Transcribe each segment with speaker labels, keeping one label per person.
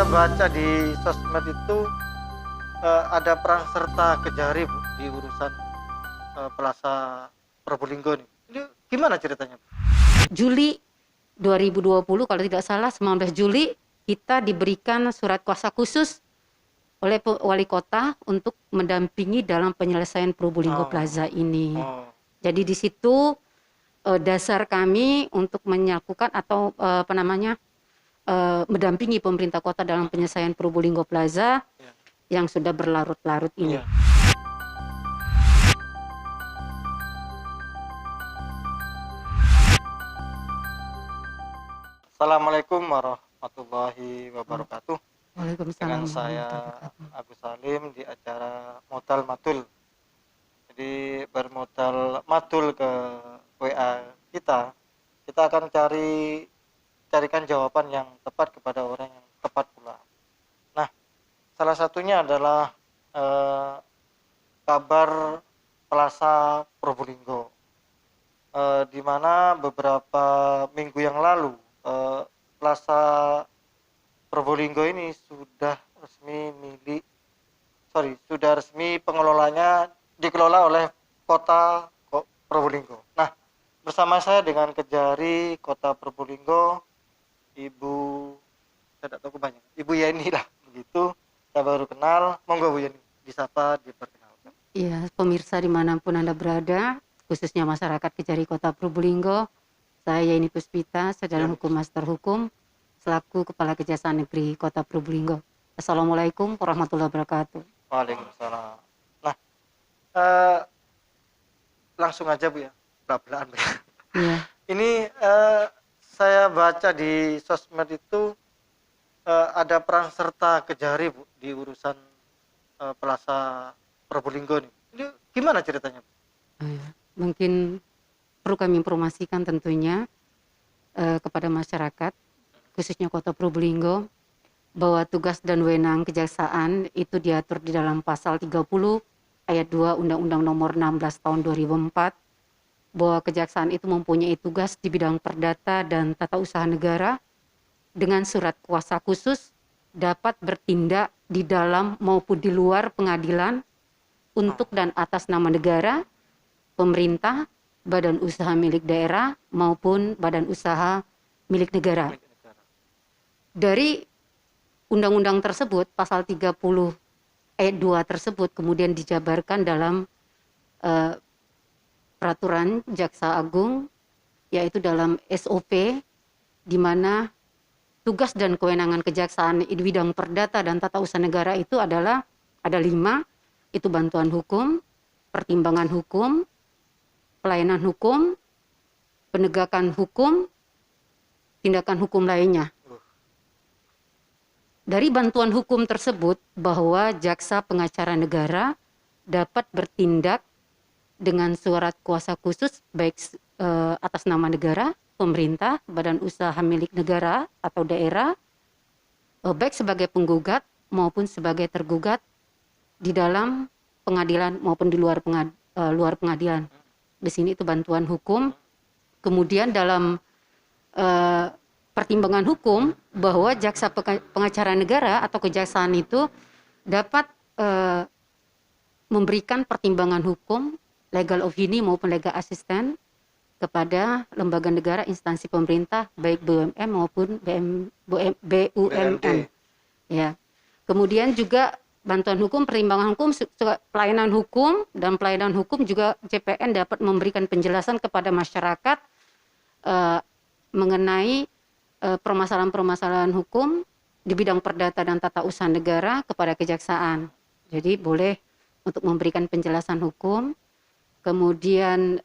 Speaker 1: baca di sosmed itu ada perang serta Kejari Bu di urusan Plaza Probolinggo nih. Ini gimana ceritanya, Bu?
Speaker 2: Juli 2020 kalau tidak salah 19 Juli kita diberikan surat kuasa khusus oleh wali kota untuk mendampingi dalam penyelesaian Probolinggo Plaza ini. Jadi di situ dasar kami untuk melakukan atau mendampingi pemerintah kota dalam penyelesaian Probolinggo Plaza yang sudah berlarut-larut ini.
Speaker 1: Assalamualaikum warahmatullahi wabarakatuh.
Speaker 2: Waalaikumsalam.
Speaker 1: Dengan saya Agus Salim di acara Modal Matul. Jadi bermodal matul ke WA kita akan carikan jawaban yang tepat kepada orang yang tepat pula. Nah, salah satunya adalah kabar Plaza Probolinggo, di mana beberapa minggu yang lalu Plaza Probolinggo ini sudah resmi pengelolanya dikelola oleh Kota Probolinggo. Nah, bersama saya dengan Kejari Kota Probolinggo, saya tidak tahu banyak, Ibu Yeni lah, begitu. Saya baru kenal, monggo Bu Yeni, disapa, diperkenalkan.
Speaker 2: Iya, pemirsa dimanapun Anda berada, khususnya masyarakat Kejari Kota Probolinggo, saya Yeni Puspita, sarjana hukum master hukum, selaku Kepala Kejaksaan Negeri Kota Probolinggo. Assalamualaikum warahmatullahi wabarakatuh.
Speaker 1: Waalaikumsalam. Nah, langsung aja Bu ya, belak-belakan Bu.
Speaker 2: Iya.
Speaker 1: Ini saya baca di sosmed itu ada perang serta Kejari Bu di urusan Plaza Probolinggo nih. Ini gimana ceritanya Bu?
Speaker 2: Mungkin perlu kami informasikan tentunya kepada masyarakat, khususnya Kota Probolinggo, bahwa tugas dan wewenang kejaksaan itu diatur di dalam pasal 30 ayat 2 Undang-Undang Nomor 16 Tahun 2004, bahwa kejaksaan itu mempunyai tugas di bidang perdata dan tata usaha negara dengan surat kuasa khusus dapat bertindak di dalam maupun di luar pengadilan untuk dan atas nama negara, pemerintah, badan usaha milik daerah maupun badan usaha milik negara. Dari undang-undang tersebut, pasal 30 ayat 2 tersebut kemudian dijabarkan dalam peraturan Jaksa Agung, yaitu dalam SOP, di mana tugas dan kewenangan kejaksaan di bidang perdata dan tata usaha negara itu adalah ada 5, itu bantuan hukum, pertimbangan hukum, pelayanan hukum, penegakan hukum, tindakan hukum lainnya. Dari bantuan hukum tersebut bahwa jaksa pengacara negara dapat bertindak dengan surat kuasa khusus baik atas nama negara, pemerintah, badan usaha milik negara atau daerah, baik sebagai penggugat maupun sebagai tergugat di dalam pengadilan maupun di luar pengadilan. Di sini itu bantuan hukum. Kemudian dalam pertimbangan hukum bahwa jaksa pengacara negara atau kejaksaan itu dapat memberikan pertimbangan hukum, legal opinion maupun legal assistant kepada lembaga negara, instansi pemerintah baik BUMN maupun BUMN. Ya. Kemudian juga bantuan hukum, pertimbangan hukum, pelayanan hukum, dan pelayanan hukum juga JPN dapat memberikan penjelasan kepada masyarakat mengenai permasalahan-permasalahan hukum di bidang perdata dan tata usaha negara kepada kejaksaan. Jadi boleh untuk memberikan penjelasan hukum. Kemudian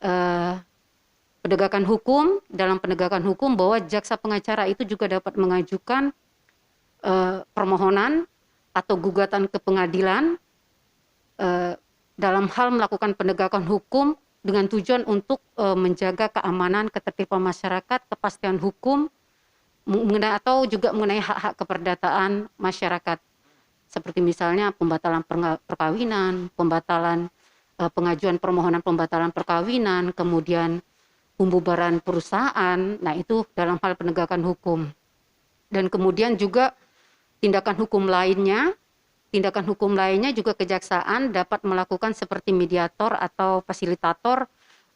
Speaker 2: penegakan hukum, dalam penegakan hukum bahwa jaksa pengacara itu juga dapat mengajukan permohonan atau gugatan ke pengadilan dalam hal melakukan penegakan hukum dengan tujuan untuk menjaga keamanan, ketertiban masyarakat, kepastian hukum, atau juga mengenai hak-hak keperdataan masyarakat. Seperti misalnya pembatalan perkawinan, pembatalan pengajuan permohonan pembatalan perkawinan, kemudian pembubaran perusahaan. Nah, itu dalam hal penegakan hukum. Dan kemudian juga tindakan hukum lainnya juga kejaksaan dapat melakukan seperti mediator atau fasilitator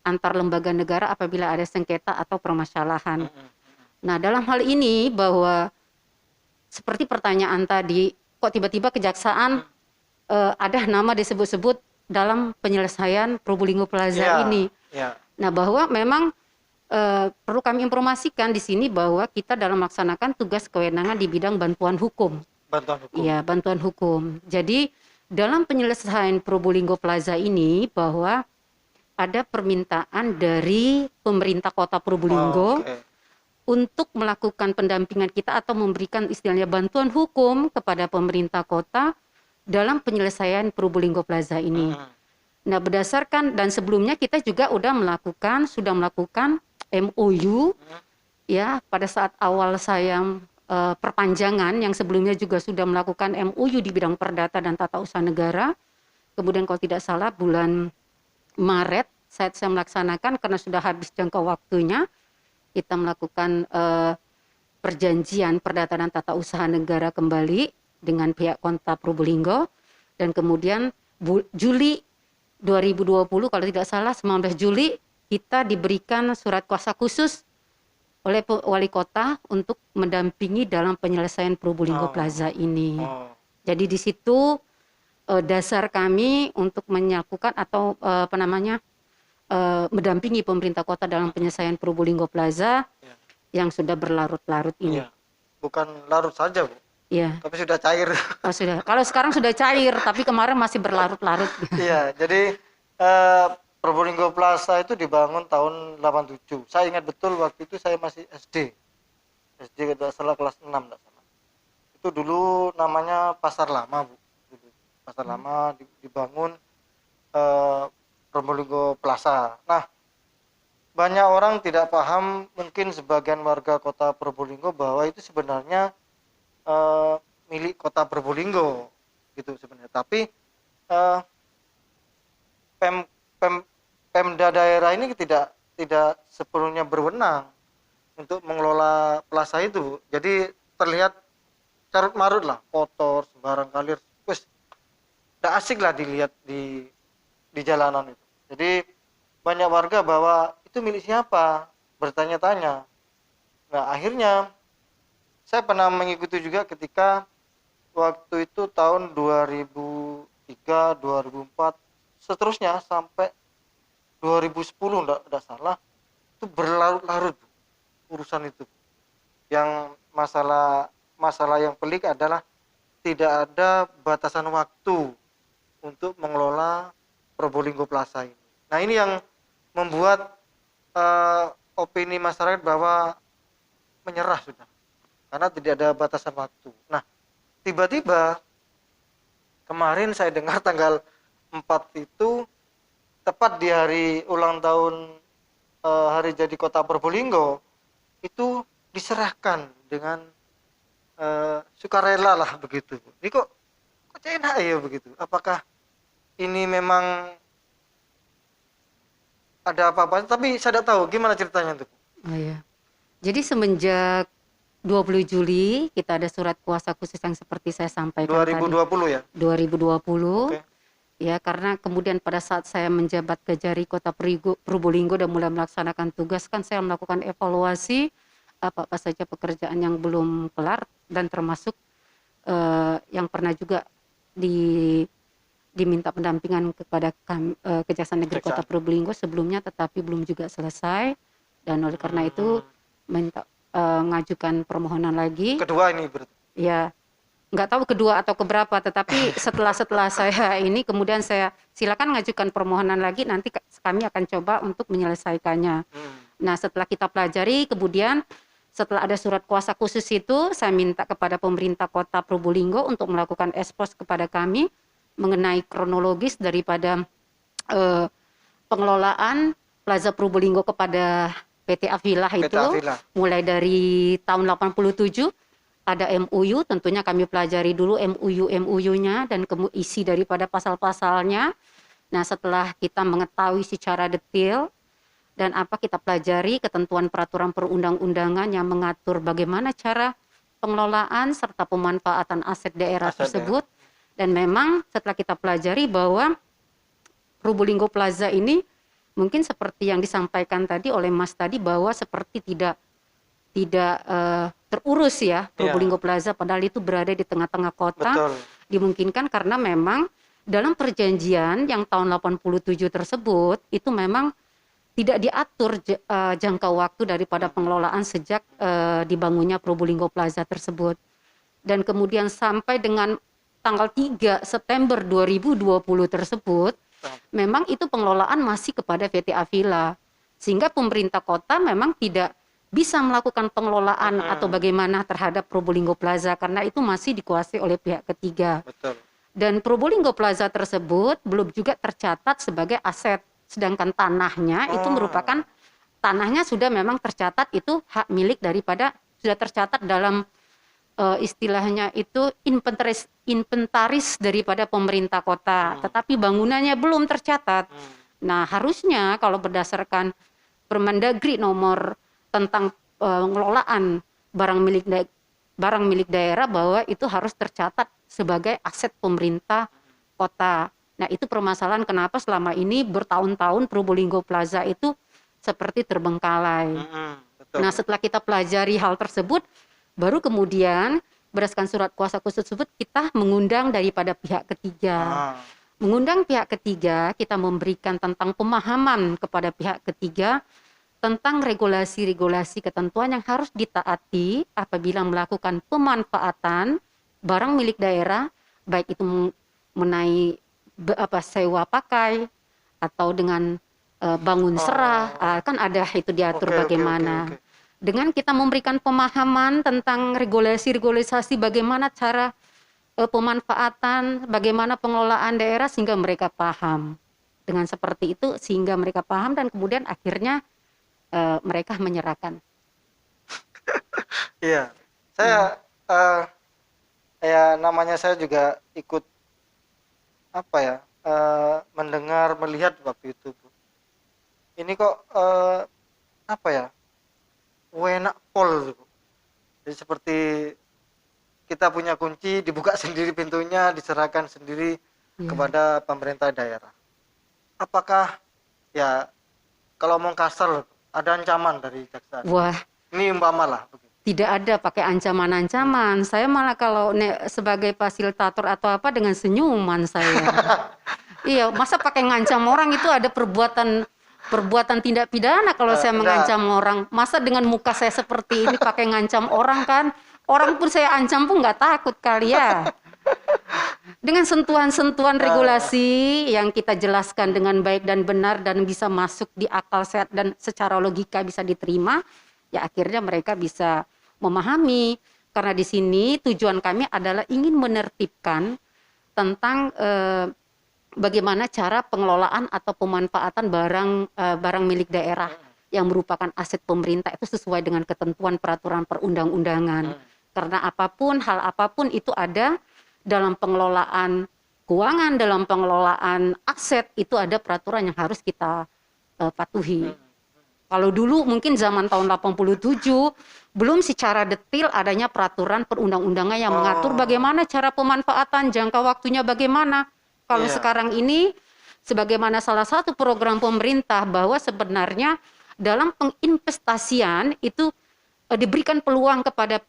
Speaker 2: antar lembaga negara apabila ada sengketa atau permasalahan. Nah, dalam hal ini bahwa seperti pertanyaan tadi, kok tiba-tiba kejaksaan ada nama disebut-sebut dalam penyelesaian Probolinggo Plaza ini. Nah, bahwa memang perlu kami informasikan di sini bahwa kita dalam melaksanakan tugas kewenangan di bidang bantuan hukum. Iya, bantuan hukum. Jadi dalam penyelesaian Probolinggo Plaza ini bahwa ada permintaan dari pemerintah Kota Probolinggo untuk melakukan pendampingan kita atau memberikan istilahnya bantuan hukum kepada pemerintah kota dalam penyelesaian Probolinggo Plaza ini. Nah, berdasarkan dan sebelumnya kita juga sudah melakukan MOU ya pada saat awal saya perpanjangan yang sebelumnya juga sudah melakukan MOU di bidang perdata dan tata usaha negara. Kemudian kalau tidak salah bulan Maret saat saya melaksanakan karena sudah habis jangka waktunya kita melakukan perjanjian perdata dan tata usaha negara kembali dengan pihak Kota Probolinggo dan kemudian Juli 2020 kalau tidak salah 19 Juli kita diberikan surat kuasa khusus oleh wali kota untuk mendampingi dalam penyelesaian Probolinggo Plaza ini. Jadi di situ dasar kami untuk melakukan atau mendampingi pemerintah kota dalam penyelesaian Probolinggo Plaza yang sudah berlarut-larut ini.
Speaker 1: Bukan larut saja, Bu.
Speaker 2: Iya.
Speaker 1: Tapi sudah cair.
Speaker 2: Oh, sudah. Kalau sekarang sudah cair, tapi kemarin masih berlarut-larut.
Speaker 1: Iya, jadi Probolinggo Plaza itu dibangun tahun 87. Saya ingat betul waktu itu saya masih SD. SD tidak salah kelas 6 tidak salah. Itu dulu namanya Pasar Lama, Bu. Pasar Lama dibangun Probolinggo Plaza. Nah, banyak orang tidak paham, mungkin sebagian warga kota Probolinggo bahwa itu sebenarnya milik kota Probolinggo gitu sebenarnya. Tapi Pemda daerah ini tidak sepenuhnya berwenang untuk mengelola plaza itu. Jadi terlihat carut marut lah, kotor sembarang kali, wes tidak asik lah dilihat di jalanan itu. Jadi banyak warga bahwa itu milik siapa, bertanya-tanya. Nah, akhirnya saya pernah mengikuti juga ketika waktu itu tahun 2003, 2004, seterusnya sampai 2010 enggak salah, itu berlarut-larut urusan itu. Yang masalah yang pelik adalah tidak ada batasan waktu untuk mengelola Probolinggo Plaza ini. Nah, ini yang membuat opini masyarakat bahwa menyerah sudah, karena tidak ada batasan waktu. Nah, tiba-tiba kemarin saya dengar tanggal 4 itu tepat di hari ulang tahun hari jadi kota Probolinggo itu diserahkan dengan sukarela lah begitu. Ini kok enak ya begitu? Apakah ini memang ada apa-apa? Tapi saya tidak tahu gimana ceritanya itu.
Speaker 2: Oh iya. Jadi semenjak 20 Juli kita ada surat kuasa khusus yang seperti saya sampaikan
Speaker 1: 2020
Speaker 2: tadi.
Speaker 1: ya?
Speaker 2: 2020. Okay. Ya, karena kemudian pada saat saya menjabat Kejari Kota Probolinggo dan mulai melaksanakan tugas kan saya melakukan evaluasi apa saja pekerjaan yang belum kelar dan termasuk yang pernah juga diminta pendampingan kepada Kejaksaan Negeri Kota Probolinggo sebelumnya tetapi belum juga selesai dan oleh karena itu minta ngajukan permohonan lagi.
Speaker 1: Kedua ini berarti?
Speaker 2: Ya, nggak tahu kedua atau keberapa, tetapi setelah saya ini kemudian saya silakan ngajukan permohonan lagi, nanti kami akan coba untuk menyelesaikannya. Nah, setelah kita pelajari, kemudian setelah ada surat kuasa khusus itu, saya minta kepada pemerintah kota Probolinggo untuk melakukan ekspos kepada kami mengenai kronologis daripada pengelolaan Plaza Probolinggo kepada PT Avila itu, mulai dari tahun 87, ada MOU, tentunya kami pelajari dulu MOU-nya dan isi daripada pasal-pasalnya. Nah, setelah kita mengetahui secara detail dan kita pelajari ketentuan peraturan perundang-undangan yang mengatur bagaimana cara pengelolaan serta pemanfaatan aset daerah
Speaker 1: Aset
Speaker 2: tersebut. Dan memang setelah kita pelajari bahwa Probolinggo Plaza ini mungkin seperti yang disampaikan tadi oleh Mas tadi, bahwa seperti tidak terurus ya Probolinggo Plaza, padahal itu berada di tengah-tengah kota.
Speaker 1: Betul.
Speaker 2: Dimungkinkan karena memang dalam perjanjian yang tahun 87 tersebut itu memang tidak diatur jangka waktu daripada pengelolaan sejak dibangunnya Probolinggo Plaza tersebut. Dan kemudian sampai dengan tanggal 3 September 2020 tersebut, memang itu pengelolaan masih kepada PT Avila. Sehingga pemerintah kota memang tidak bisa melakukan pengelolaan atau bagaimana terhadap Probolinggo Plaza karena itu masih dikuasai oleh pihak ketiga.
Speaker 1: Betul.
Speaker 2: Dan Probolinggo Plaza tersebut belum juga tercatat sebagai aset, sedangkan tanahnya itu merupakan tanahnya sudah memang tercatat itu hak milik daripada, sudah tercatat dalam istilahnya itu inventaris daripada pemerintah kota, tetapi bangunannya belum tercatat. Nah, harusnya kalau berdasarkan Permendagri nomor tentang pengelolaan barang milik daerah bahwa itu harus tercatat sebagai aset pemerintah kota. Nah, itu permasalahan kenapa selama ini bertahun-tahun Probolinggo Plaza itu seperti terbengkalai.
Speaker 1: Betul.
Speaker 2: Nah, setelah kita pelajari hal tersebut, baru kemudian berdasarkan surat kuasa khusus tersebut kita mengundang daripada pihak ketiga. Mengundang pihak ketiga, kita memberikan tentang pemahaman kepada pihak ketiga tentang regulasi-regulasi ketentuan yang harus ditaati apabila melakukan pemanfaatan barang milik daerah, baik itu mengenai sewa pakai atau dengan bangun serah, kan ada itu diatur bagaimana. Dengan kita memberikan pemahaman tentang regulasi-regulasi bagaimana cara pemanfaatan, bagaimana pengelolaan daerah sehingga mereka paham. Dengan seperti itu sehingga mereka paham dan kemudian akhirnya mereka menyerahkan.
Speaker 1: Iya, saya ya namanya saya juga ikut mendengar, melihat waktu itu, Bu. Ini kok enak pol, Bu. Jadi seperti kita punya kunci, dibuka sendiri pintunya, diserahkan sendiri kepada pemerintah daerah. Apakah ya kalau mau kasar ada ancaman dari jaksa?
Speaker 2: Wah,
Speaker 1: ini umpamalah begitu.
Speaker 2: Tidak ada pakai ancaman-ancaman. Saya malah kalau sebagai fasilitator atau apa dengan senyuman saya. Iya, masa pakai ngancam orang itu ada perbuatan tindak pidana kalau saya mengancam orang. Masa dengan muka saya seperti ini pakai ngancam orang kan? Orang pun saya ancam pun nggak takut kali ya. Dengan sentuhan-sentuhan regulasi yang kita jelaskan dengan baik dan benar dan bisa masuk di akal sehat dan secara logika bisa diterima, ya akhirnya mereka bisa memahami. Karena di sini tujuan kami adalah ingin menertibkan tentang bagaimana cara pengelolaan atau pemanfaatan barang milik daerah yang merupakan aset pemerintah itu sesuai dengan ketentuan peraturan perundang-undangan. Karena hal apapun itu ada dalam pengelolaan keuangan, dalam pengelolaan aset itu ada peraturan yang harus kita patuhi. Kalau dulu mungkin zaman tahun 87 belum secara detail adanya peraturan perundang-undangan yang mengatur bagaimana cara pemanfaatan, jangka waktunya bagaimana. Kalau sekarang ini sebagaimana salah satu program pemerintah bahwa sebenarnya dalam penginvestasian itu diberikan peluang kepada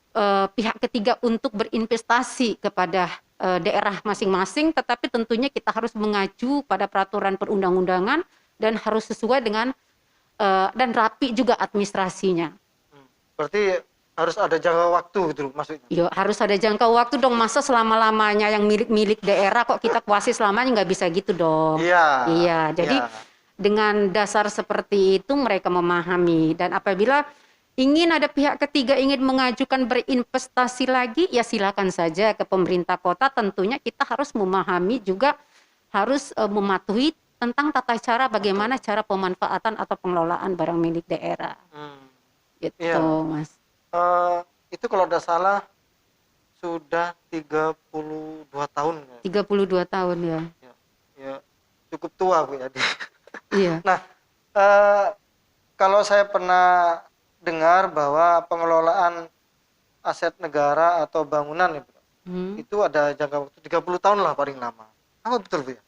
Speaker 2: pihak ketiga untuk berinvestasi kepada daerah masing-masing, tetapi tentunya kita harus mengacu pada peraturan perundang-undangan dan harus sesuai dengan dan rapi juga administrasinya.
Speaker 1: Berarti harus ada jangka waktu gitu maksudnya?
Speaker 2: Iya, harus ada jangka waktu dong, masa selama-lamanya yang milik daerah kok kita kuasai selamanya, nggak bisa gitu dong. Iya, jadi dengan dasar seperti itu mereka memahami, dan apabila ingin ada pihak ketiga ingin mengajukan berinvestasi lagi, ya silakan saja ke pemerintah kota. Tentunya kita harus memahami juga, harus mematuhi tentang tata cara bagaimana cara pemanfaatan atau pengelolaan barang milik daerah. Gitu, Mas.
Speaker 1: Itu kalau tidak salah sudah 32 tahun.
Speaker 2: 32 tahun ya.
Speaker 1: Ya, cukup tua Bu ya.
Speaker 2: Iya.
Speaker 1: Nah, kalau saya pernah dengar bahwa pengelolaan aset negara atau bangunan ya, Bu,
Speaker 2: Hmm.
Speaker 1: itu ada jangka waktu 30 tahun lah paling lama. Apa betul, Bu ya?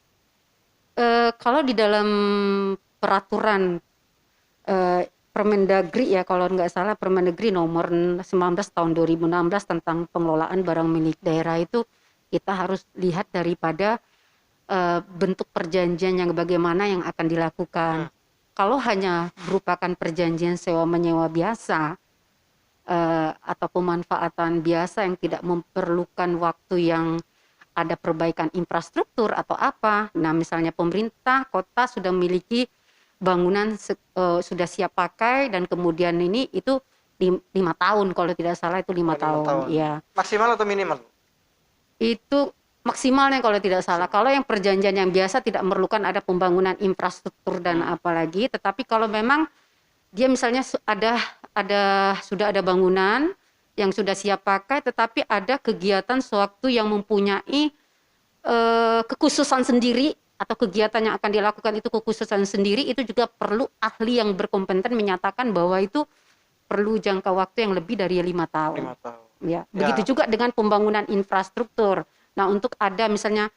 Speaker 2: Kalau di dalam peraturan Permendagri ya kalau nggak salah Permendagri nomor 19 tahun 2016 tentang pengelolaan barang milik daerah itu kita harus lihat daripada bentuk perjanjian yang bagaimana yang akan dilakukan.
Speaker 1: Hmm.
Speaker 2: Kalau hanya merupakan perjanjian sewa menyewa biasa atau pemanfaatan biasa yang tidak memerlukan waktu yang ada perbaikan infrastruktur atau apa. Nah, misalnya pemerintah kota sudah memiliki bangunan sudah siap pakai dan kemudian ini itu 5 tahun kalau tidak salah itu
Speaker 1: Oh,
Speaker 2: 5
Speaker 1: 5
Speaker 2: tahun.
Speaker 1: tahun.
Speaker 2: Ya,
Speaker 1: Maksimal atau minimal, Bu?
Speaker 2: itu maksimalnya kalau tidak salah.
Speaker 1: Maksimal.
Speaker 2: Kalau yang perjanjian yang biasa tidak memerlukan ada pembangunan infrastruktur dan
Speaker 1: Hmm.
Speaker 2: apalagi, tetapi kalau memang dia misalnya sudah ada bangunan yang sudah siap pakai, tetapi ada kegiatan sewaktu yang mempunyai kekhususan sendiri atau kegiatan yang akan dilakukan itu kekhususan sendiri, itu juga perlu ahli yang berkompeten menyatakan bahwa itu perlu jangka waktu yang lebih dari 5 tahun.
Speaker 1: 5 tahun.
Speaker 2: Ya,
Speaker 1: Ya.
Speaker 2: begitu juga dengan pembangunan infrastruktur. Nah, untuk ada misalnya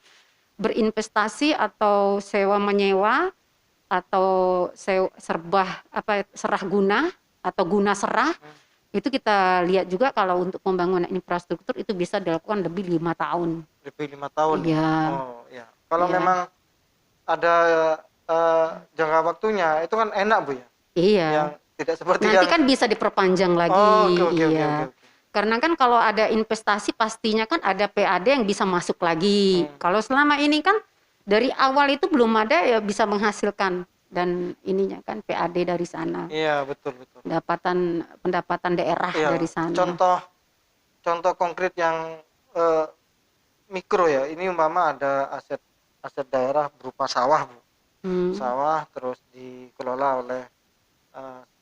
Speaker 2: berinvestasi atau sewa menyewa atau serah guna atau guna serah, itu kita lihat juga kalau untuk pembangunan infrastruktur itu bisa dilakukan lebih 5 tahun.
Speaker 1: Lebih 5 tahun ya.
Speaker 2: Iya,
Speaker 1: Oh ya. Kalau
Speaker 2: iya,
Speaker 1: memang ada jangka waktunya, itu kan enak, Bu ya.
Speaker 2: iya.
Speaker 1: Yang tidak seperti
Speaker 2: Nanti
Speaker 1: yang
Speaker 2: kan bisa diperpanjang
Speaker 1: oh,
Speaker 2: lagi,
Speaker 1: oke oke oke oke
Speaker 2: iya.
Speaker 1: oke.
Speaker 2: Karena kan kalau ada investasi pastinya kan ada PAD yang bisa masuk lagi.
Speaker 1: Hmm.
Speaker 2: Kalau selama ini kan dari awal itu belum ada ya bisa menghasilkan dan ininya kan PAD dari sana.
Speaker 1: Iya, betul betul.
Speaker 2: Pendapatan daerah
Speaker 1: Iya,
Speaker 2: dari sana.
Speaker 1: contoh konkret yang eh, mikro ya. Ini umpama ada aset aset daerah berupa sawah, Bu. Sawah terus dikelola oleh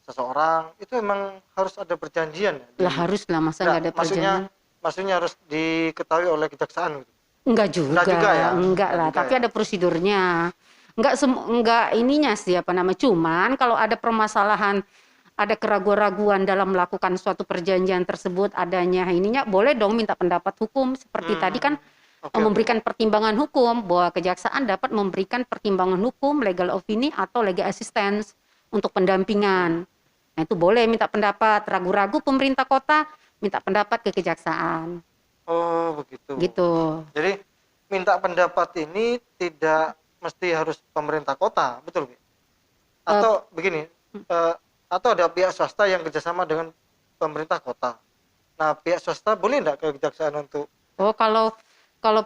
Speaker 1: seseorang, itu memang harus ada perjanjian ya.
Speaker 2: Lah haruslah masa nggak ada perjanjian.
Speaker 1: Maksudnya harus diketahui oleh kejaksaan gitu.
Speaker 2: Enggak
Speaker 1: Enggak juga ya.
Speaker 2: enggak
Speaker 1: Enggak
Speaker 2: lah,
Speaker 1: juga
Speaker 2: tapi
Speaker 1: ya.
Speaker 2: ada prosedurnya. Enggak ininya sih apa nama, cuman kalau ada permasalahan, ada keraguan-raguan dalam melakukan suatu perjanjian tersebut adanya ininya, boleh dong minta pendapat hukum seperti tadi kan
Speaker 1: Oke,
Speaker 2: memberikan pertimbangan hukum bahwa kejaksaan dapat memberikan pertimbangan hukum, legal opinion atau legal assistance untuk pendampingan. Nah, itu boleh minta pendapat, ragu-ragu pemerintah kota minta pendapat ke kejaksaan.
Speaker 1: Oh, begitu.
Speaker 2: Gitu.
Speaker 1: Jadi minta pendapat ini tidak mesti harus pemerintah kota, betul, Bu? Atau begini, atau ada pihak swasta yang kerjasama dengan pemerintah kota. Nah, pihak swasta boleh enggak ke kejaksaan untuk
Speaker 2: Oh, kalau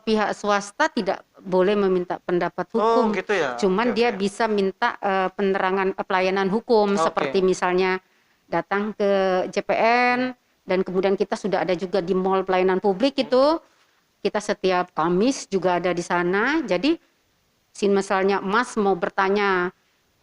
Speaker 2: pihak swasta tidak boleh meminta pendapat hukum.
Speaker 1: gitu ya.
Speaker 2: Cuman
Speaker 1: Oke,
Speaker 2: dia
Speaker 1: oke.
Speaker 2: bisa minta penerangan pelayanan hukum
Speaker 1: Oke.
Speaker 2: seperti misalnya datang ke JPN dan kemudian kita sudah ada juga di mall pelayanan publik itu. Kita setiap Kamis juga ada di sana. Jadi misalnya Mas mau bertanya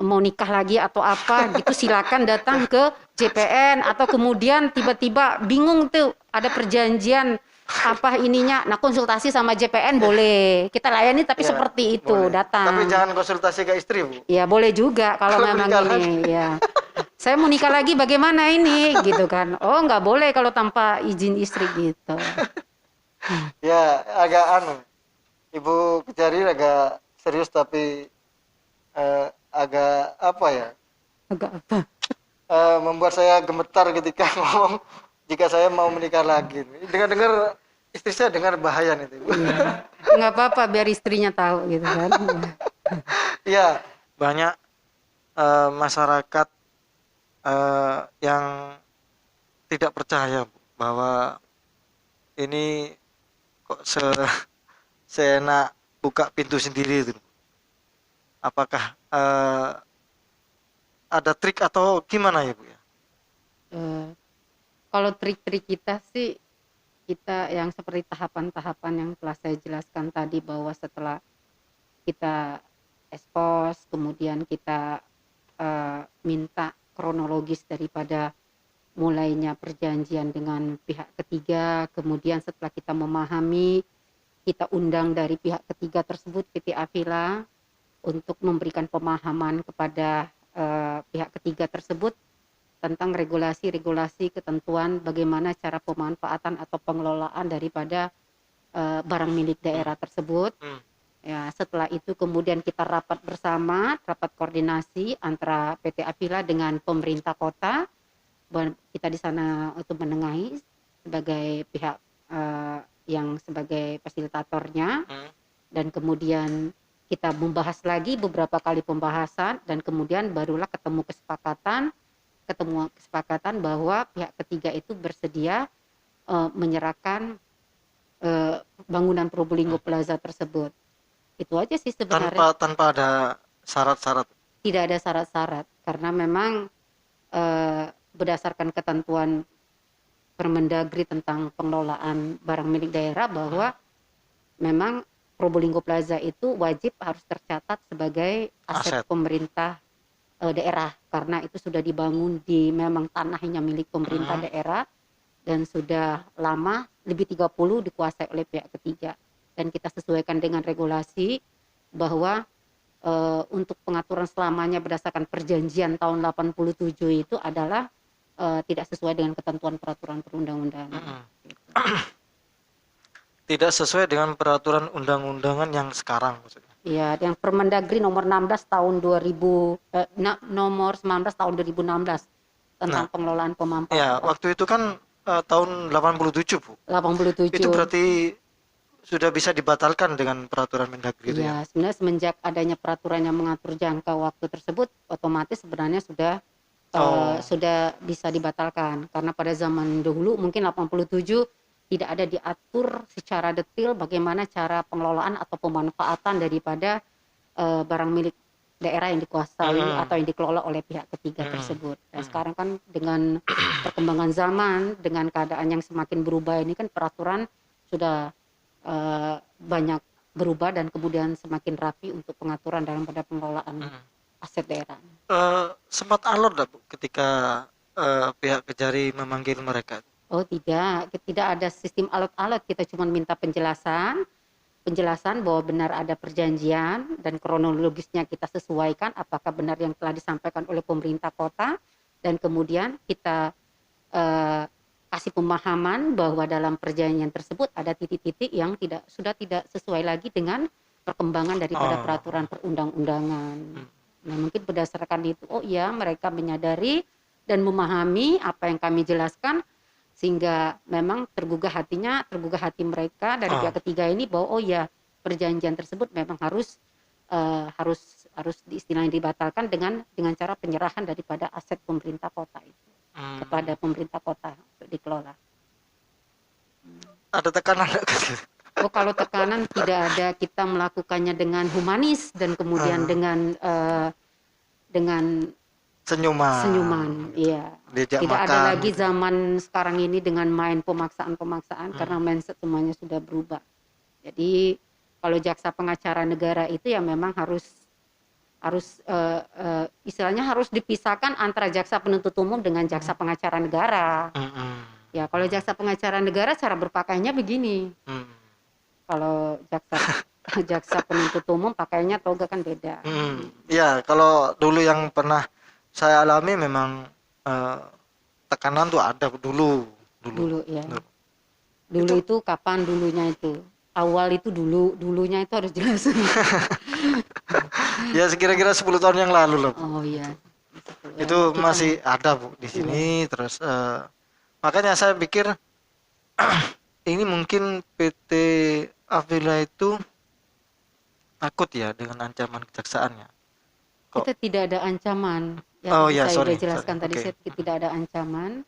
Speaker 2: mau nikah lagi atau apa gitu silakan datang ke JPN atau kemudian tiba-tiba bingung tuh ada perjanjian apa ininya. Nah, konsultasi sama JPN boleh. Kita layani tapi
Speaker 1: Ya,
Speaker 2: seperti itu
Speaker 1: boleh.
Speaker 2: datang.
Speaker 1: Tapi jangan konsultasi ke istri, Bu.
Speaker 2: Ya boleh juga kalau
Speaker 1: Kalau
Speaker 2: memang
Speaker 1: menikah
Speaker 2: ini ya. Saya mau nikah lagi bagaimana ini gitu kan. Oh, nggak boleh kalau tanpa izin istri gitu.
Speaker 1: Ya, agak Ibu Kejari agak serius tapi agak apa ya?
Speaker 2: Agak apa?
Speaker 1: Membuat saya gemetar ketika ngomong jika saya mau menikah lagi. Dengar-dengar istri saya dengar bahaya nih, Bu.
Speaker 2: Iya. Nggak apa-apa biar istrinya tahu gitu kan.
Speaker 1: Iya, banyak masyarakat yang tidak percaya, Bu, bahwa ini kok seenak buka pintu sendiri itu. Apakah ada trik atau gimana ya, Bu ya?
Speaker 2: Kalau trik-trik kita sih kita yang seperti tahapan-tahapan yang telah saya jelaskan tadi bahwa setelah kita expose kemudian kita minta kronologis daripada mulainya perjanjian dengan pihak ketiga, kemudian setelah kita memahami kita undang dari pihak ketiga tersebut PT Avila untuk memberikan pemahaman kepada pihak ketiga tersebut tentang regulasi-regulasi ketentuan bagaimana cara pemanfaatan atau pengelolaan daripada barang milik daerah tersebut. Ya, setelah itu kemudian kita rapat bersama, rapat koordinasi antara PT Apila dengan pemerintah kota. Kita di sana untuk menengahi sebagai pihak yang sebagai fasilitatornya, dan kemudian kita membahas lagi beberapa kali pembahasan, dan kemudian barulah ketemu kesepakatan bahwa pihak ketiga itu bersedia menyerahkan bangunan Probolinggo Plaza tersebut. Itu aja sih sebenarnya.
Speaker 1: Tanpa ada syarat-syarat.
Speaker 2: Tidak ada syarat-syarat karena memang berdasarkan ketentuan Permendagri tentang pengelolaan barang milik daerah bahwa memang Probolinggo Plaza itu wajib harus tercatat sebagai aset pemerintah daerah, karena itu sudah dibangun di memang tanahnya milik pemerintah daerah dan sudah lama, lebih 30 dikuasai oleh pihak ketiga, dan kita sesuaikan dengan regulasi bahwa untuk pengaturan selamanya berdasarkan perjanjian tahun 87 itu adalah tidak sesuai dengan ketentuan peraturan perundang-undangan.
Speaker 1: Tidak sesuai dengan peraturan undang-undangan yang sekarang maksudnya.
Speaker 2: Iya, yang Permendagri nomor 16 tahun 2000 nomor 19 tahun 2016 tentang pengelolaan pemanfaatan.
Speaker 1: Ya, waktu itu kan tahun 87, Bu.
Speaker 2: 87.
Speaker 1: Itu berarti sudah bisa dibatalkan dengan peraturan Mendagri itu ya.
Speaker 2: Sebenarnya semenjak adanya peraturan yang mengatur jangka waktu tersebut, otomatis sebenarnya sudah bisa dibatalkan, karena pada zaman dahulu mungkin 87 tidak ada diatur secara detail bagaimana cara pengelolaan atau pemanfaatan daripada barang milik daerah yang dikuasai atau yang dikelola oleh pihak ketiga tersebut. Dan sekarang kan dengan perkembangan zaman, dengan keadaan yang semakin berubah ini kan peraturan sudah banyak berubah dan kemudian semakin rapi untuk pengaturan dalam pada pengelolaan aset daerah.
Speaker 1: Sempat alot dah, Bu, ketika pihak Kejari memanggil mereka?
Speaker 2: Oh tidak ada sistem alot-alot, kita cuma minta penjelasan bahwa benar ada perjanjian dan kronologisnya kita sesuaikan apakah benar yang telah disampaikan oleh pemerintah kota, dan kemudian kita kasih pemahaman bahwa dalam perjanjian tersebut ada titik-titik yang sudah tidak sesuai lagi dengan perkembangan daripada peraturan perundang-undangan. Nah, mungkin berdasarkan itu, mereka menyadari dan memahami apa yang kami jelaskan, sehingga memang tergugah hati mereka dari pihak ketiga ini bahwa perjanjian tersebut memang harus istilahnya dibatalkan dengan cara penyerahan daripada aset pemerintah kota itu kepada pemerintah kota untuk dikelola.
Speaker 1: Ada tekanan?
Speaker 2: Kalau tekanan tidak ada, kita melakukannya dengan humanis dan kemudian dengan senyuman, iya. Tidak makan. Ada lagi zaman sekarang ini dengan main pemaksaan karena mindset semuanya sudah berubah. Jadi kalau jaksa pengacara negara itu ya memang harus istilahnya harus dipisahkan antara jaksa penuntut umum dengan jaksa pengacara negara. Ya, kalau jaksa pengacara negara cara berpakaiannya begini. Kalau jaksa penuntut umum pakainya toga kan beda.
Speaker 1: Ya, kalau dulu yang pernah saya alami memang tekanan tuh ada dulu
Speaker 2: ya. Dulu itu kapan dulunya itu? Awal itu dulunya itu harus jelas.
Speaker 1: Ya sekira-kira 10 tahun yang lalu loh.
Speaker 2: Oh iya.
Speaker 1: Itu masih ada, Bu, di sini. Terus makanya saya pikir ini mungkin PT Apila itu takut ya dengan ancaman kejaksaannya.
Speaker 2: Kita tidak ada ancaman. Saya sudah jelaskan tadi, saya tidak ada ancaman.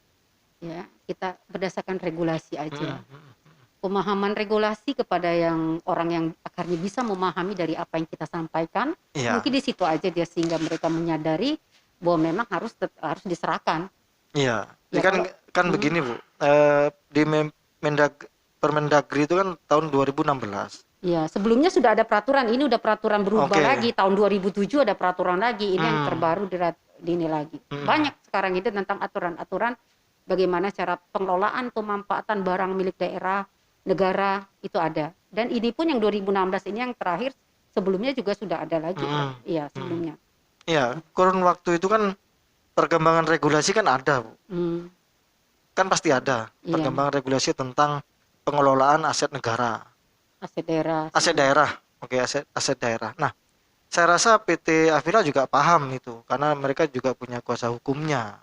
Speaker 2: Ya, kita berdasarkan regulasi aja. Pemahaman regulasi kepada orang yang akarnya bisa memahami dari apa yang kita sampaikan. Mungkin di situ aja dia sehingga mereka menyadari bahwa memang harus diserahkan. Iya.
Speaker 1: Ya, kan begini, Bu. Di Permendagri itu kan tahun 2016.
Speaker 2: Iya, sebelumnya sudah ada peraturan, ini udah peraturan berubah lagi, tahun 2007 ada peraturan lagi, ini yang terbaru ini lagi. Banyak sekarang itu tentang aturan-aturan bagaimana cara pengelolaan pemanfaatan barang milik daerah, negara itu ada. Dan ini pun yang 2016 ini yang terakhir, sebelumnya juga sudah ada lagi. Iya, sebelumnya.
Speaker 1: Iya, kurun waktu itu kan perkembangan regulasi kan ada, Bu.
Speaker 2: Hmm,
Speaker 1: Kan pasti ada
Speaker 2: iya,
Speaker 1: perkembangan regulasi tentang pengelolaan aset negara,
Speaker 2: aset daerah.
Speaker 1: aset daerah. Oke, aset aset daerah. Nah, saya rasa PT Avira juga paham itu karena mereka juga punya kuasa hukumnya.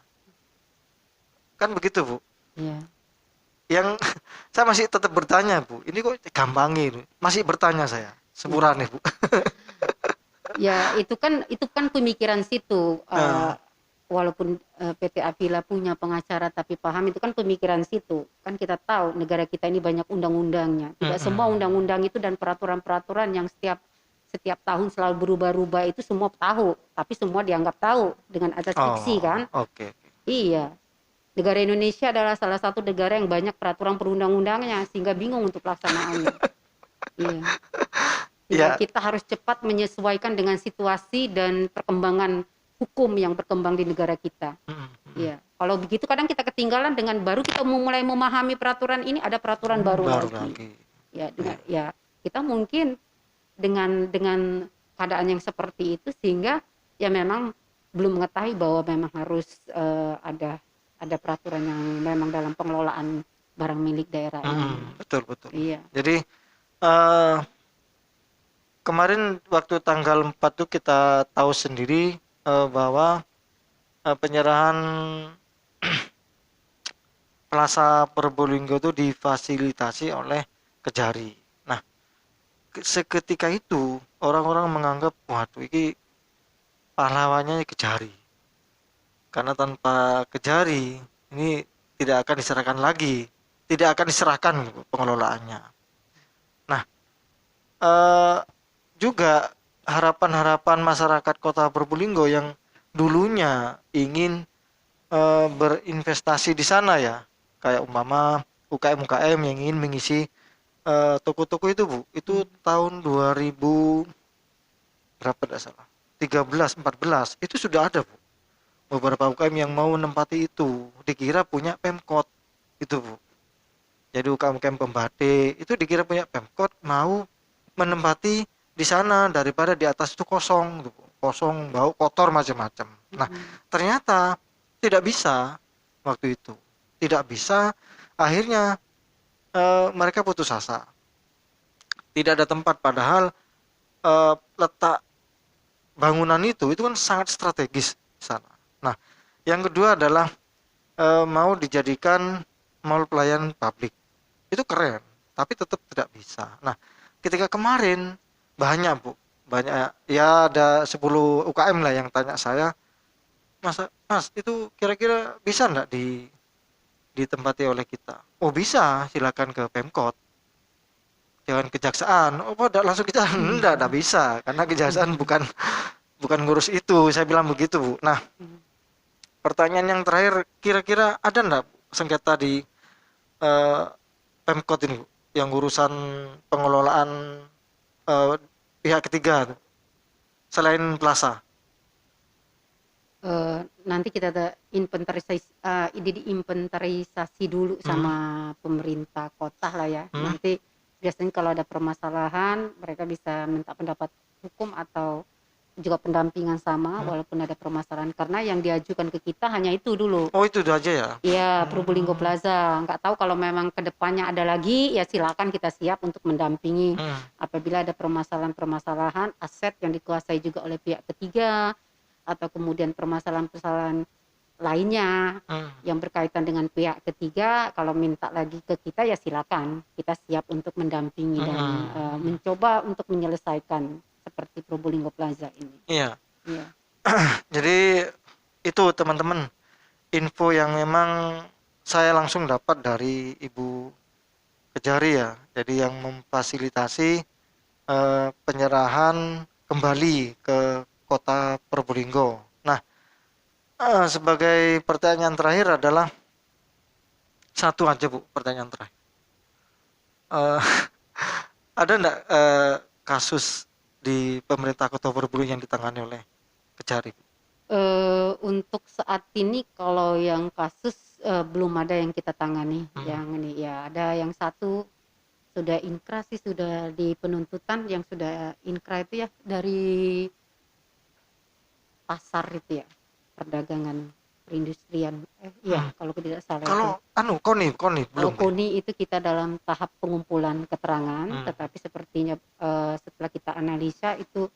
Speaker 1: Kan begitu, Bu.
Speaker 2: Iya.
Speaker 1: Yang saya masih tetap bertanya, Bu. Ini kok gampangin. Masih bertanya saya.
Speaker 2: Iya.
Speaker 1: Sepurane, Bu.
Speaker 2: Ya, itu kan pemikiran situ.
Speaker 1: Nah,
Speaker 2: Walaupun PT Avila punya pengacara tapi paham, itu kan pemikiran situ. Kan kita tahu negara kita ini banyak undang-undangnya. Tidak semua undang-undang itu dan peraturan-peraturan yang setiap setiap tahun selalu berubah-ubah itu semua tahu, tapi semua dianggap tahu dengan asas fiksi
Speaker 1: oh,
Speaker 2: kan?
Speaker 1: oke.
Speaker 2: Iya. Negara Indonesia adalah salah satu negara yang banyak peraturan perundang-undangnya sehingga bingung untuk pelaksanaannya. Iya. Sehingga
Speaker 1: Ya,
Speaker 2: kita harus cepat menyesuaikan dengan situasi dan perkembangan hukum yang berkembang di negara kita. Iya. Kalau begitu kadang kita ketinggalan dengan baru kita mulai memahami peraturan ini ada peraturan baru
Speaker 1: baru
Speaker 2: lagi.
Speaker 1: lagi.
Speaker 2: Ya,
Speaker 1: Ya.
Speaker 2: dengan ya kita mungkin dengan keadaan yang seperti itu sehingga ya memang belum mengetahui bahwa memang harus ada peraturan yang memang dalam pengelolaan barang milik daerah ini.
Speaker 1: Betul, betul.
Speaker 2: Iya.
Speaker 1: Jadi eh kemarin waktu tanggal 4 tuh kita tahu sendiri bahwa penyerahan Plaza Probolinggo itu difasilitasi oleh Kejari. Nah, seketika itu orang-orang menganggap waduh ini pahlawannya Kejari. Karena tanpa Kejari ini tidak akan diserahkan lagi, tidak akan diserahkan pengelolaannya. Nah, eh, juga harapan-harapan masyarakat Kota Probolinggo yang dulunya ingin berinvestasi di sana ya, kayak umpama UKM-UKM yang ingin mengisi toko-toko itu, Bu. Itu tahun 2000 berapa tidak salah, 13 14 itu sudah ada, Bu. Beberapa UKM yang mau menempati itu dikira punya Pemkot itu, Bu. Jadi UKM-UKM pembatik itu dikira punya Pemkot mau menempati di sana daripada di atas itu kosong, gitu, kosong bau kotor macam-macam. Nah, ternyata tidak bisa waktu itu, tidak bisa. Akhirnya mereka putus asa, tidak ada tempat, padahal letak bangunan itu kan sangat strategis di sana. Nah, yang kedua adalah mau dijadikan mall pelayanan publik, itu keren tapi tetap tidak bisa. Nah, ketika kemarin banyak, Bu, banyak ya, ada 10 UKM lah yang tanya saya, Mas itu kira-kira bisa enggak ditempati oleh kita? Oh bisa, silakan ke Pemkot, jangan kejaksaan. Oh enggak, langsung kita enggak bisa karena kejaksaan bukan bukan ngurus itu, saya bilang begitu, Bu. Nah, pertanyaan yang terakhir, kira-kira ada enggak sengketa di eh, Pemkot ini, Bu, yang urusan pengelolaan eh, pihak ketiga selain Plaza?
Speaker 2: Nanti kita ada diinventarisasi dulu
Speaker 1: Hmm,
Speaker 2: sama pemerintah kota lah ya.
Speaker 1: hmm,
Speaker 2: Nanti biasanya kalau ada permasalahan mereka bisa minta pendapat hukum atau juga pendampingan sama
Speaker 1: hmm.
Speaker 2: walaupun ada permasalahan karena yang diajukan ke kita hanya itu dulu.
Speaker 1: Oh itu udah aja ya.
Speaker 2: Ya, Probolinggo
Speaker 1: Hmm,
Speaker 2: Plaza. Nggak tahu kalau memang kedepannya ada lagi, ya silakan kita siap untuk mendampingi.
Speaker 1: hmm,
Speaker 2: Apabila ada permasalahan-permasalahan aset yang dikuasai juga oleh pihak ketiga, atau kemudian permasalahan-permasalahan lainnya
Speaker 1: hmm,
Speaker 2: yang berkaitan dengan pihak ketiga, kalau minta lagi ke kita ya silakan. Kita siap untuk mendampingi dan
Speaker 1: hmm.
Speaker 2: mencoba untuk menyelesaikan seperti Probolinggo Plaza ini.
Speaker 1: Iya.
Speaker 2: Iya.
Speaker 1: Jadi itu teman-teman info yang memang saya langsung dapat dari Ibu Kejari ya. Jadi yang memfasilitasi penyerahan kembali ke Kota Probolinggo. Nah, sebagai pertanyaan terakhir adalah satu aja, Bu, pertanyaan terakhir. Eh, ada enggak kasus di pemerintah Kota Probolinggo yang ditangani oleh Kejari, Bu?
Speaker 2: Untuk saat ini kalau yang kasus belum ada yang kita tangani.
Speaker 1: Hmm.
Speaker 2: Yang ini ya ada yang satu sudah inkrah sih, sudah di penuntutan, yang sudah inkrah itu ya dari pasar itu ya, perdagangan. perindustrian. Iya, kalau tidak salah itu.
Speaker 1: Kalau KONI
Speaker 2: Kalau
Speaker 1: belum.
Speaker 2: KONI itu kita dalam tahap pengumpulan keterangan,
Speaker 1: Hmm.
Speaker 2: tetapi sepertinya setelah kita analisa itu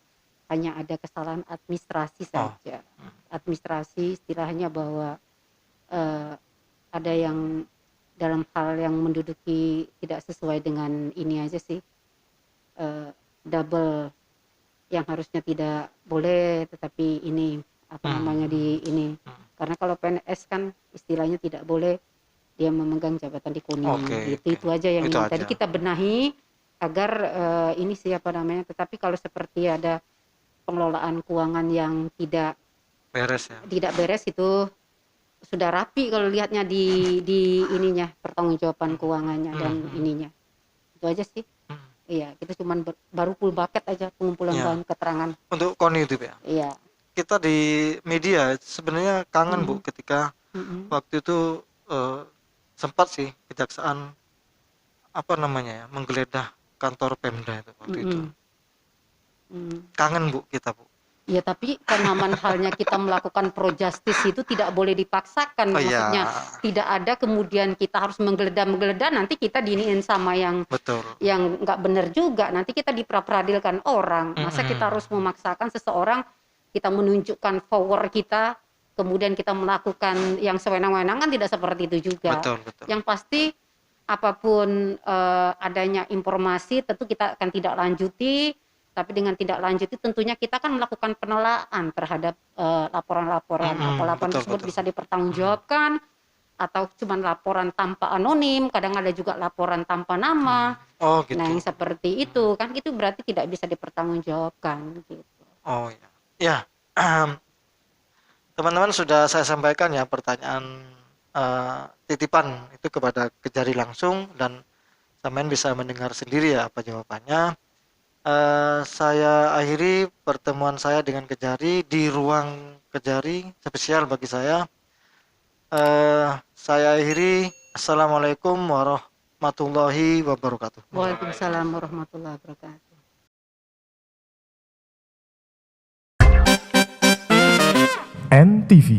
Speaker 2: hanya ada kesalahan administrasi saja. Administrasi istilahnya bahwa ada yang dalam hal yang menduduki tidak sesuai dengan ini aja sih, double yang harusnya tidak boleh, tetapi ini apa namanya di ini. Karena kalau PNS kan istilahnya tidak boleh dia memegang jabatan di KONI.
Speaker 1: Oke.
Speaker 2: Itu aja yang
Speaker 1: Itu
Speaker 2: ini.
Speaker 1: aja.
Speaker 2: Tadi kita benahi agar ini siapa namanya. Tetapi kalau seperti ada pengelolaan keuangan yang tidak
Speaker 1: Beres ya.
Speaker 2: tidak beres, itu sudah rapi kalau lihatnya di ininya, pertanggungjawaban keuangannya dan ininya. Itu aja sih. Iya, kita cuman baru full bucket aja pengumpulan
Speaker 1: Iya.
Speaker 2: bahan keterangan.
Speaker 1: Untuk KONI itu ya.
Speaker 2: Iya.
Speaker 1: Kita di media sebenarnya kangen Bu ketika waktu itu sempat sih kejaksaan apa namanya ya, menggeledah kantor Pemda itu waktu itu. Kangen Bu kita Bu.
Speaker 2: Ya, tapi kenaman halnya kita melakukan pro justice itu tidak boleh dipaksakan. Maksudnya tidak ada kemudian kita harus menggeledah nanti kita diiniin sama yang
Speaker 1: Betul.
Speaker 2: yang nggak benar juga. Nanti kita diperadilan orang. Masa kita harus memaksakan seseorang, kita menunjukkan power kita, kemudian kita melakukan yang sewenang-wenang, kan tidak seperti itu juga.
Speaker 1: Betul.
Speaker 2: Yang pasti apapun adanya informasi tentu kita akan tidak lanjuti. Tapi dengan tidak lanjut itu tentunya kita kan melakukan penelaah terhadap laporan-laporan. Laporan tersebut bisa dipertanggungjawabkan atau cuma laporan tanpa anonim, kadang ada juga laporan tanpa nama.
Speaker 1: Oh gitu.
Speaker 2: Nah, yang seperti itu kan itu berarti tidak bisa dipertanggungjawabkan gitu.
Speaker 1: Oh ya. Ya. Teman-teman sudah saya sampaikan ya pertanyaan titipan itu kepada Kejari langsung, dan sampean bisa mendengar sendiri ya apa jawabannya. Saya akhiri pertemuan saya dengan Kejari di ruang Kejari spesial bagi saya. Saya akhiri. Assalamualaikum warahmatullahi wabarakatuh.
Speaker 2: Waalaikumsalam warahmatullahi wabarakatuh.
Speaker 3: NTV